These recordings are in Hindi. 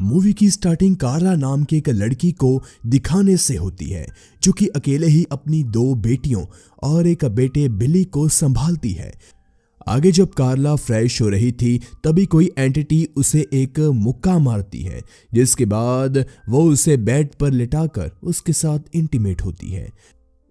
मूवी की स्टार्टिंग कार्ला नाम की एक लड़की को दिखाने से होती है जो कि अकेले ही अपनी 2 बेटियों और एक बेटे बिली को संभालती है। आगे जब कार्ला फ्रेश हो रही थी तभी कोई एंटिटी उसे एक मुक्का मारती है, जिसके बाद वो उसे बेड पर लिटाकर उसके साथ इंटीमेट होती है।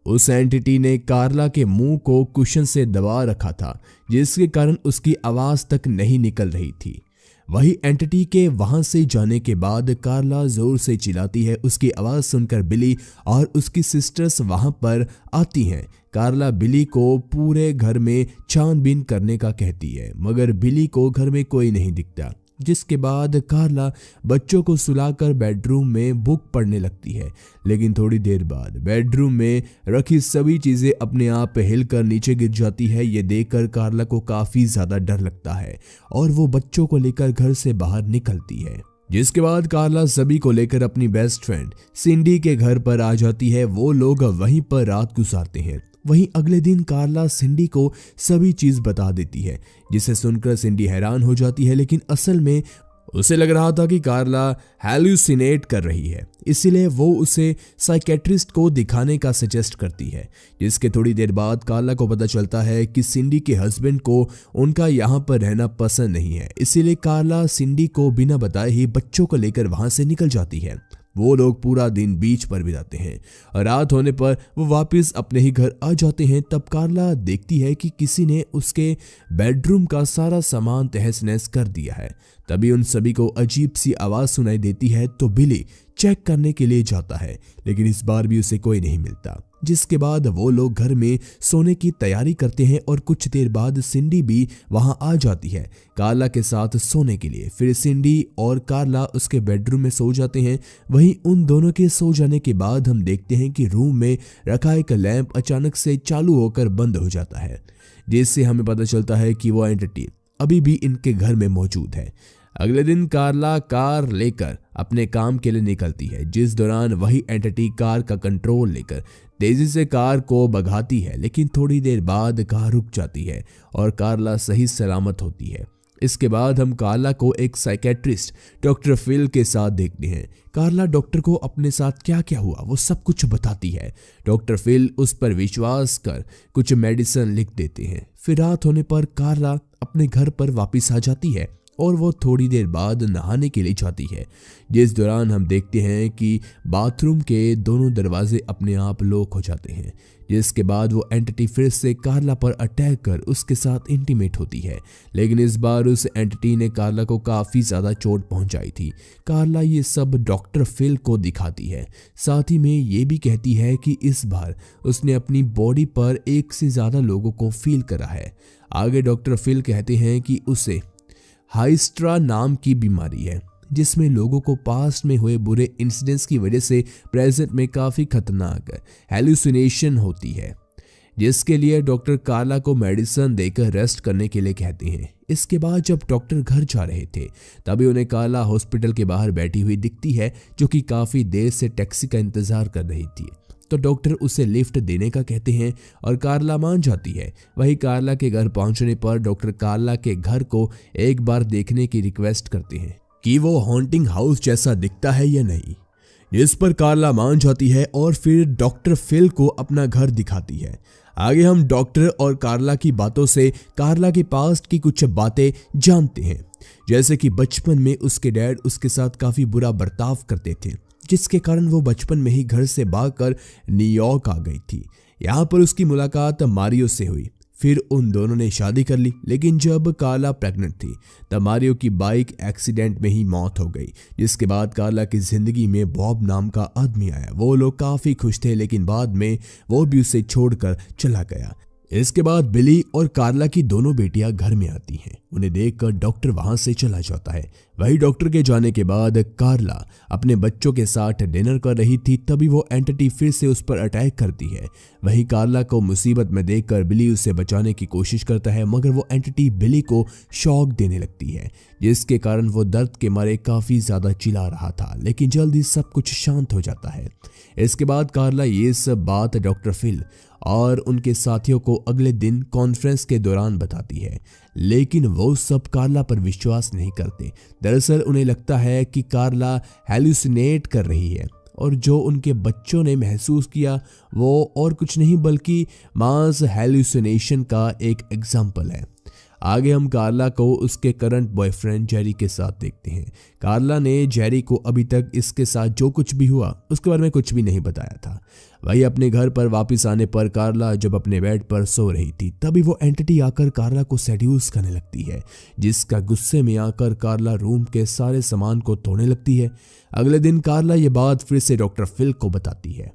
उस एंटिटी ने कार्ला के मुंह को कुशन से दबा रखा था, जिसके कारण उसकी आवाज तक नहीं निकल रही थी। वही एंटिटी के वहां से जाने के बाद कार्ला जोर से चिल्लाती है। उसकी आवाज सुनकर बिली और उसकी सिस्टर्स वहां पर आती हैं। कार्ला बिली को पूरे घर में छानबीन करने का कहती है, मगर बिली को घर में कोई नहीं दिखता, जिसके बाद कार्ला बच्चों को सुलाकर बेडरूम में बुक पढ़ने लगती है। लेकिन थोड़ी देर बाद बेडरूम में रखी सभी चीजें अपने आप हिलकर नीचे गिर जाती है। ये देखकर कार्ला को काफी ज्यादा डर लगता है और वो बच्चों को लेकर घर से बाहर निकलती है, जिसके बाद कार्ला सभी को लेकर अपनी बेस्ट फ्रेंड सिंडी के घर पर आ जाती है। वो लोग वहीं पर रात गुजारते हैं। वहीं अगले दिन कार्ला सिंडी को सभी चीज बता देती है, जिसे सुनकर सिंडी हैरान हो जाती है। लेकिन असल में उसे लग रहा था कि कार्ला हैलुसिनेट कर रही है, इसीलिए वो उसे साइकेट्रिस्ट को दिखाने का सजेस्ट करती है। जिसके थोड़ी देर बाद कार्ला को पता चलता है कि सिंडी के हस्बैंड को उनका यहाँ पर रहना पसंद नहीं है, इसीलिए कार्ला सिंडी को बिना बताए ही बच्चों को लेकर वहां से निकल जाती है। वो लोग पूरा दिन बीच पर बिताते हैं और रात होने पर वो वापस अपने ही घर आ जाते हैं। तब कार्ला देखती है कि किसी ने उसके बेडरूम का सारा सामान तहस नहस कर दिया है। तभी उन सभी को अजीब सी आवाज सुनाई देती है, तो बिली चेक करने के लिए जाता है, लेकिन इस बार भी उसे कोई नहीं मिलता। जिसके बाद वो लोग घर में सोने की तैयारी करते हैं और कुछ देर बाद सिंडी भी वहां आ जाती है कार्ला के साथ सोने के लिए। फिर सिंडी और कार्ला उसके बेडरूम में सो जाते हैं। वहीं उन दोनों के सो जाने के बाद हम देखते हैं कि रूम में रखा एक लैंप अचानक से चालू होकर बंद हो जाता है, जिससे हमें पता चलता है कि वो एंटिटी अभी भी इनके घर में मौजूद है। अगले दिन कार्ला कार लेकर अपने काम के लिए निकलती है, जिस दौरान वही एंटिटी कार का कंट्रोल लेकर तेजी से कार को भगाती है। लेकिन थोड़ी देर बाद कार रुक जाती है और कार्ला सही सलामत होती है। इसके बाद हम कार्ला को एक साइकेट्रिस्ट डॉक्टर फिल के साथ देखते हैं। कार्ला डॉक्टर को अपने साथ क्या क्या हुआ वो सब कुछ बताती है। डॉक्टर फिल उस पर विश्वास कर कुछ मेडिसिन लिख देते हैं। फिर रात होने पर कार्ला अपने घर पर वापस आ जाती है और वो थोड़ी देर बाद नहाने के लिए जाती है, जिस दौरान हम देखते हैं कि बाथरूम के दोनों दरवाजे अपने आप लॉक हो जाते हैं। जिसके बाद वो एंटिटी फिर से कार्ला पर अटैक कर उसके साथ इंटीमेट होती है, लेकिन इस बार उस एंटिटी ने कार्ला को काफ़ी ज़्यादा चोट पहुंचाई थी। कार्ला ये सब डॉक्टर फिल को दिखाती है, साथ ही में ये भी कहती है कि इस बार उसने अपनी बॉडी पर 1 से ज़्यादा लोगों को फील करा है। आगे डॉक्टर फिल कहते हैं कि उसे हाइस्ट्रा नाम की बीमारी है, जिसमें लोगों को पास्ट में हुए बुरे इंसिडेंट्स की वजह से प्रेजेंट में काफ़ी खतरनाक हेलुसिनेशन होती है, जिसके लिए डॉक्टर कार्ला को मेडिसिन देकर रेस्ट करने के लिए कहते हैं। इसके बाद जब डॉक्टर घर जा रहे थे तभी उन्हें कार्ला हॉस्पिटल के बाहर बैठी हुई दिखती है, जो कि काफ़ी देर से टैक्सी का इंतज़ार कर रही थी। तो डॉक्टर उसे लिफ्ट देने का कहते हैं और कार्ला मान जाती है। वही कार्ला के घर पहुंचने पर डॉक्टर कार्ला के घर को एक बार देखने की रिक्वेस्ट करते हैं कि वो हॉन्टिंग हाउस जैसा दिखता है या नहीं, जिस पर कार्ला मान जाती है और फिर डॉक्टर फिल को अपना घर दिखाती है। आगे हम डॉक्टर और कार्ला की बातों से कार्ला के पास्ट की कुछ बातें जानते हैं, जैसे कि बचपन में उसके डैड उसके साथ काफ़ी बुरा बर्ताव करते थे, जिसके कारण वो बचपन में ही घर से भागकर न्यूयॉर्क आ गई थी। यहाँ पर उसकी मुलाकात मारियो से हुई। फिर उन दोनों ने शादी कर ली, लेकिन जब कार्ला प्रेग्नेंट थी तब मारियो की बाइक एक्सीडेंट में ही मौत हो गई। जिसके बाद कार्ला की जिंदगी में बॉब नाम का आदमी आया। वो लोग काफ़ी खुश थे, लेकिन बाद में वो भी उसे छोड़कर चला गया। इसके बाद बिली और कार्ला की दोनों बेटियां घर में आती हैं। उन्हें देखकर डॉक्टर वहां से चला जाता है। वही डॉक्टर के जाने के बाद कार्ला अपने बच्चों के साथ डिनर कर रही थी, तभी वो एंटिटी फिर से उस पर अटैक करती है। वहीं कार्ला को मुसीबत में देखकर बिली उसे बचाने की कोशिश करता है, मगर वो एंटिटी बिली को शॉक देने लगती है, जिसके कारण वो दर्द के मारे काफ़ी ज़्यादा चिल्ला रहा था। लेकिन जल्दी सब कुछ शांत हो जाता है। इसके बाद कार्ला ये सब बात डॉक्टर फिल और उनके साथियों को अगले दिन कॉन्फ्रेंस के दौरान बताती है, लेकिन वो सब कार्ला पर विश्वास नहीं करते। दरअसल उन्हें लगता है कि कार्ला हैलुसिनेट कर रही है और जो उनके बच्चों ने महसूस किया वो और कुछ नहीं बल्कि मास हैलुसिनेशन का एक एग्जाम्पल है। आगे हम कार्ला को उसके करंट बॉयफ्रेंड जेरी के साथ देखते हैं। कार्ला ने जेरी को अभी तक इसके साथ जो कुछ भी हुआ उसके बारे में कुछ भी नहीं बताया था। वही अपने घर पर वापस आने पर कार्ला जब अपने बेड पर सो रही थी तभी वो एंटिटी आकर कार्ला को सेड्यूस करने लगती है, जिसका गुस्से में आकर कार्ला रूम के सारे सामान को तोड़ने लगती है। अगले दिन कार्ला ये बात फिर से डॉक्टर फिल को बताती है।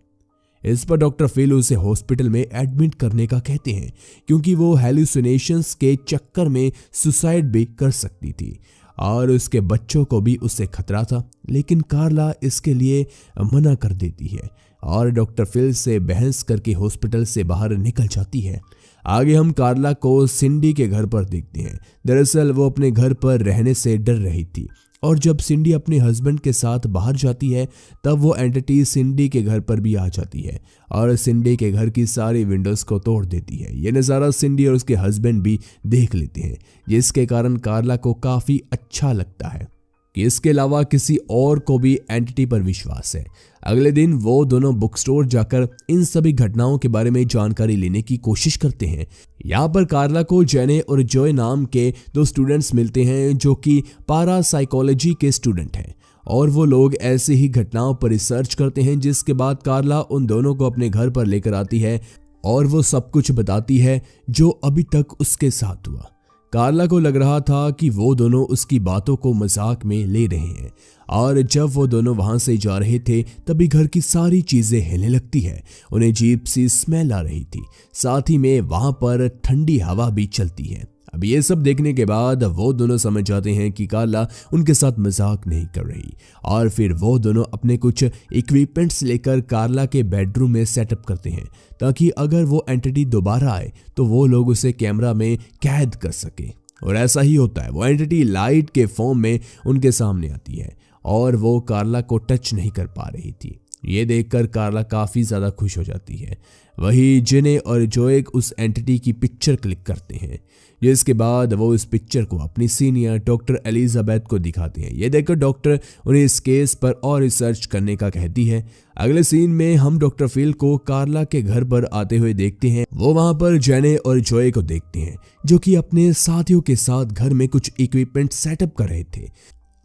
इस पर डॉक्टर फिल उसे हॉस्पिटल में एडमिट करने का कहते हैं क्योंकि वो हैलुसिनेशंस के चक्कर में सुसाइड भी कर सकती थी और उसके बच्चों को भी उससे खतरा था, लेकिन कार्ला इसके लिए मना कर देती है और डॉक्टर फिल से बहस करके हॉस्पिटल से बाहर निकल जाती है। आगे हम कार्ला को सिंडी के घर पर देखते हैं। दरअसल वो अपने घर पर रहने से डर रही थी और जब सिंडी अपने हस्बैंड के साथ बाहर जाती है तब वो एंटिटी सिंडी के घर पर भी आ जाती है और सिंडी के घर की सारी विंडोज को तोड़ देती है। ये नज़ारा सिंडी और उसके हस्बैंड भी देख लेते हैं, जिसके कारण कार्ला को काफ़ी अच्छा लगता है कि इसके अलावा किसी और को भी एंटिटी पर विश्वास है। अगले दिन वो दोनों बुक स्टोर जाकर इन सभी घटनाओं के बारे में जानकारी लेने की कोशिश करते हैं। यहाँ पर कार्ला को जेने और जॉय नाम के दो स्टूडेंट्स मिलते हैं जो कि पारासाइकोलॉजी के स्टूडेंट हैं और वो लोग ऐसे ही घटनाओं पर रिसर्च करते हैं, जिसके बाद कार्ला उन दोनों को अपने घर पर लेकर आती है और वो सब कुछ बताती है जो अभी तक उसके साथ हुआ। कार्ला को लग रहा था कि वो दोनों उसकी बातों को मजाक में ले रहे हैं और जब वो दोनों वहां से जा रहे थे तभी घर की सारी चीजें हिलने लगती है। उन्हें अजीब सी स्मेल आ रही थी, साथ ही में वहां पर ठंडी हवा भी चलती है। अब ये सब देखने के बाद वो दोनों समझ जाते हैं कि कार्ला उनके साथ मजाक नहीं कर रही और फिर वो दोनों अपने कुछ इक्विपमेंट्स लेकर कार्ला के बेडरूम में सेटअप करते हैं ताकि अगर वो एंटिटी दोबारा आए तो वो लोग उसे कैमरा में कैद कर सके। और ऐसा ही होता है, वो एंटिटी लाइट के फॉर्म में उनके सामने आती है और वो कार्ला को टच नहीं कर पा रही थी। ये देखकर कार्ला काफ़ी ज़्यादा खुश हो जाती है। वही जिने और जोएक उस एंटिटी की पिक्चर क्लिक करते हैं, जिसके बाद वो इस पिक्चर को अपनी सीनियर डॉक्टर एलिजाबेथ को दिखाते हैं। ये देखकर डॉक्टर उन्हें इस केस पर और रिसर्च करने का कहती है। अगले सीन में हम डॉक्टर फिल को कार्ला के घर पर आते हुए देखते हैं। वो वहां पर जेने और जोए को देखते हैं जो कि अपने साथियों के साथ घर में कुछ इक्विपमेंट सेटअप कर रहे थे।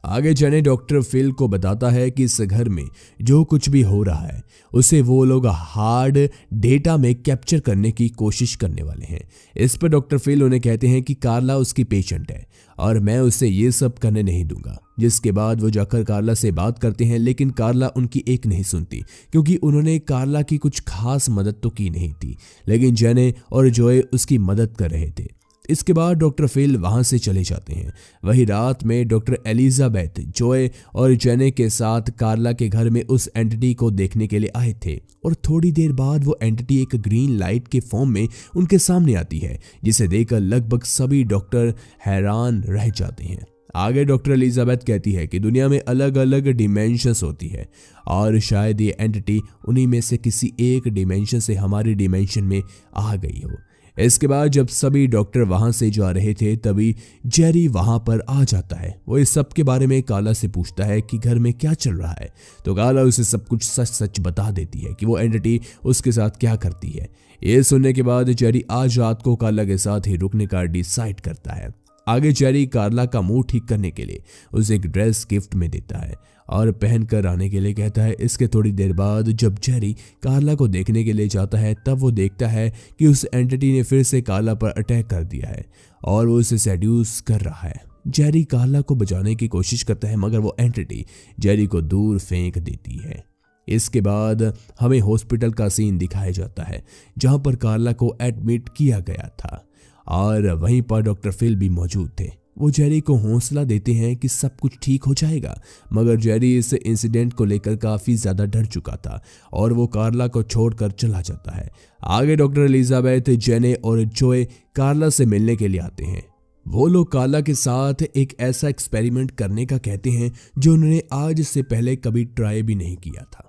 आगे जेने डॉक्टर फिल को बताता है कि इस घर में जो कुछ भी हो रहा है उसे वो लोग हार्ड डेटा में कैप्चर करने की कोशिश करने वाले हैं। इस पर डॉक्टर फिल उन्हें कहते हैं कि कार्ला उसकी पेशेंट है और मैं उसे ये सब करने नहीं दूंगा। जिसके बाद वो जाकर कार्ला से बात करते हैं, लेकिन कार्ला उनकी एक नहीं सुनती क्योंकि उन्होंने कार्ला की कुछ खास मदद तो की नहीं थी, लेकिन जेने और जोए उसकी मदद कर रहे थे। इसके बाद डॉक्टर फिल वहां से चले जाते हैं। वही रात में डॉक्टर एलिजाबेथ जोए और जेने के साथ कार्ला के घर में उस एंटिटी को देखने के लिए आए थे और थोड़ी देर बाद वो एंटिटी एक ग्रीन लाइट के फॉर्म में उनके सामने आती है, जिसे देखकर लगभग सभी डॉक्टर हैरान रह जाते हैं। आगे डॉक्टर एलिजाबेथ कहती है कि दुनिया में अलग अलग डिमेंशंस होती है और शायद ये एंटिटी उन्हीं में से किसी एक डिमेंशन से हमारी डिमेंशन में आ गई हो। इसके बाद जब सभी डॉक्टर वहां से जा रहे थे तभी जेरी वहां पर आ जाता है। वो इस सब के बारे में कार्ला से पूछता है कि घर में क्या चल रहा है, तो कार्ला उसे सब कुछ सच सच बता देती है कि वो एंटिटी उसके साथ क्या करती है। ये सुनने के बाद जेरी आज रात को कार्ला के साथ ही रुकने का डिसाइड करता है। आगे जेरी कार्ला का मुंह ठीक करने के लिए उसे एक ड्रेस गिफ्ट में देता है और पहन कर आने के लिए कहता है। इसके थोड़ी देर बाद जब जेरी कार्ला को देखने के लिए जाता है तब वो देखता है कि उस एंटिटी ने फिर से कार्ला पर अटैक कर दिया है और वो उसे सेड्यूस कर रहा है। जेरी कार्ला को बचाने की कोशिश करता है मगर वो एंटिटी जेरी को दूर फेंक देती है। इसके बाद हमें हॉस्पिटल का सीन दिखाया जाता है जहां पर कार्ला को एडमिट किया गया था और वहीं पर डॉक्टर फिल भी मौजूद थे। वो जेरी को हौसला देते हैं कि सब कुछ ठीक हो जाएगा, मगर जेरी इस इंसिडेंट को लेकर काफ़ी ज़्यादा डर चुका था और वो कार्ला को छोड़कर चला जाता है। आगे डॉक्टर एलिजाबेथ, जेने और जोए कार्ला से मिलने के लिए आते हैं। वो लोग कार्ला के साथ एक ऐसा एक्सपेरिमेंट करने का कहते हैं जो उन्होंने आज से पहले कभी ट्राई भी नहीं किया था।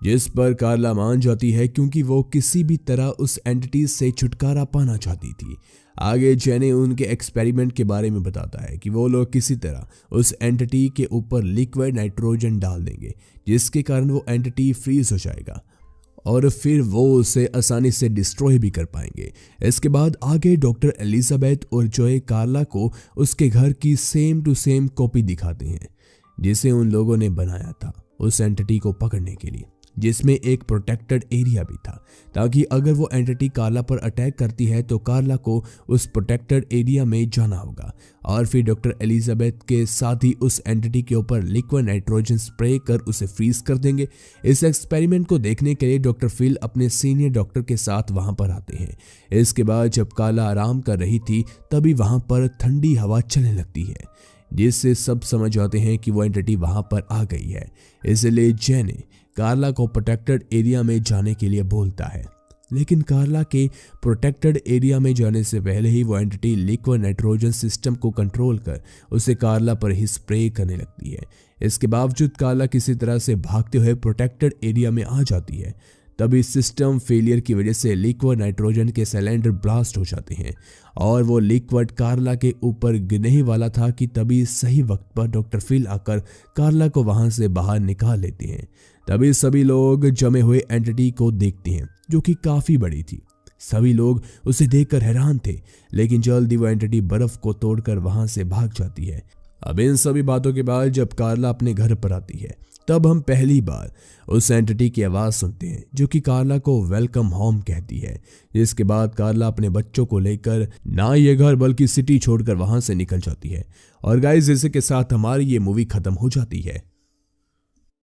जिस पर कार्ला मान जाती है क्योंकि वो किसी भी तरह उस एंटिटी से छुटकारा पाना चाहती थी। आगे जेने उनके एक्सपेरिमेंट के बारे में बताता है कि वो लोग किसी तरह उस एंटिटी के ऊपर लिक्विड नाइट्रोजन डाल देंगे, जिसके कारण वो एंटिटी फ्रीज हो जाएगा और फिर वो उसे आसानी से डिस्ट्रॉय भी कर पाएंगे। इसके बाद आगे डॉक्टर एलिजाबेथ और जॉय कार्ला को उसके घर की सेम टू सेम कॉपी दिखाते हैं जिसे उन लोगों ने बनाया था उस एंटिटी को पकड़ने के लिए, जिसमें एक प्रोटेक्टेड एरिया भी था ताकि अगर वो एंटिटी कार्ला पर अटैक करती है तो कार्ला को उस प्रोटेक्टेड एरिया में जाना होगा और फिर डॉक्टर एलिजाबेथ के साथ ही उस एंटिटी के ऊपर लिक्विड नाइट्रोजन स्प्रे कर उसे फ्रीज कर देंगे। इस एक्सपेरिमेंट को देखने के लिए डॉक्टर फिल अपने सीनियर डॉक्टर के साथ वहां पर आते हैं। इसके बाद जब कार्ला आराम कर रही थी तभी वहां पर ठंडी हवा चलने लगती है, जिससे सब समझ आते हैं कि वो एंटिटी वहां पर आ गई है। इसलिए जेने कार्ला को प्रोटेक्टेड एरिया में जाने के लिए बोलता है, लेकिन कार्ला के प्रोटेक्टेड एरिया में जाने से पहले ही वो एंटिटी लिक्विड नाइट्रोजन सिस्टम को कंट्रोल कर उसे कार्ला पर ही स्प्रे करने लगती है। इसके बावजूद कार्ला किसी तरह से भागते हुए प्रोटेक्टेड एरिया में आ जाती है। तभी सिस्टम फेलियर की वजह से लिक्विड नाइट्रोजन के सिलेंडर ब्लास्ट हो जाते हैं और वो लिक्विड कार्ला के ऊपर गिरने ही वाला था कि तभी सही वक्त पर डॉक्टर फिल आकर कार्ला को वहां से बाहर निकाल लेते हैं। तभी सभी लोग जमे हुए एंटिटी को देखते हैं जो कि काफी बड़ी थी। सभी लोग उसे देखकर हैरान थे, लेकिन जल्दी वो एंटिटी बर्फ को तोड़कर वहां से भाग जाती है। अब इन सभी बातों के बाद जब कार्ला अपने घर पर आती है तब हम पहली बार उस एंटिटी की आवाज सुनते हैं जो कि कार्ला को वेलकम होम कहती है। जिसके बाद कार्ला अपने बच्चों को लेकर ना ये घर बल्कि सिटी छोड़कर वहां से निकल जाती है। और गाइस, इसी के साथ हमारी ये मूवी खत्म हो जाती है।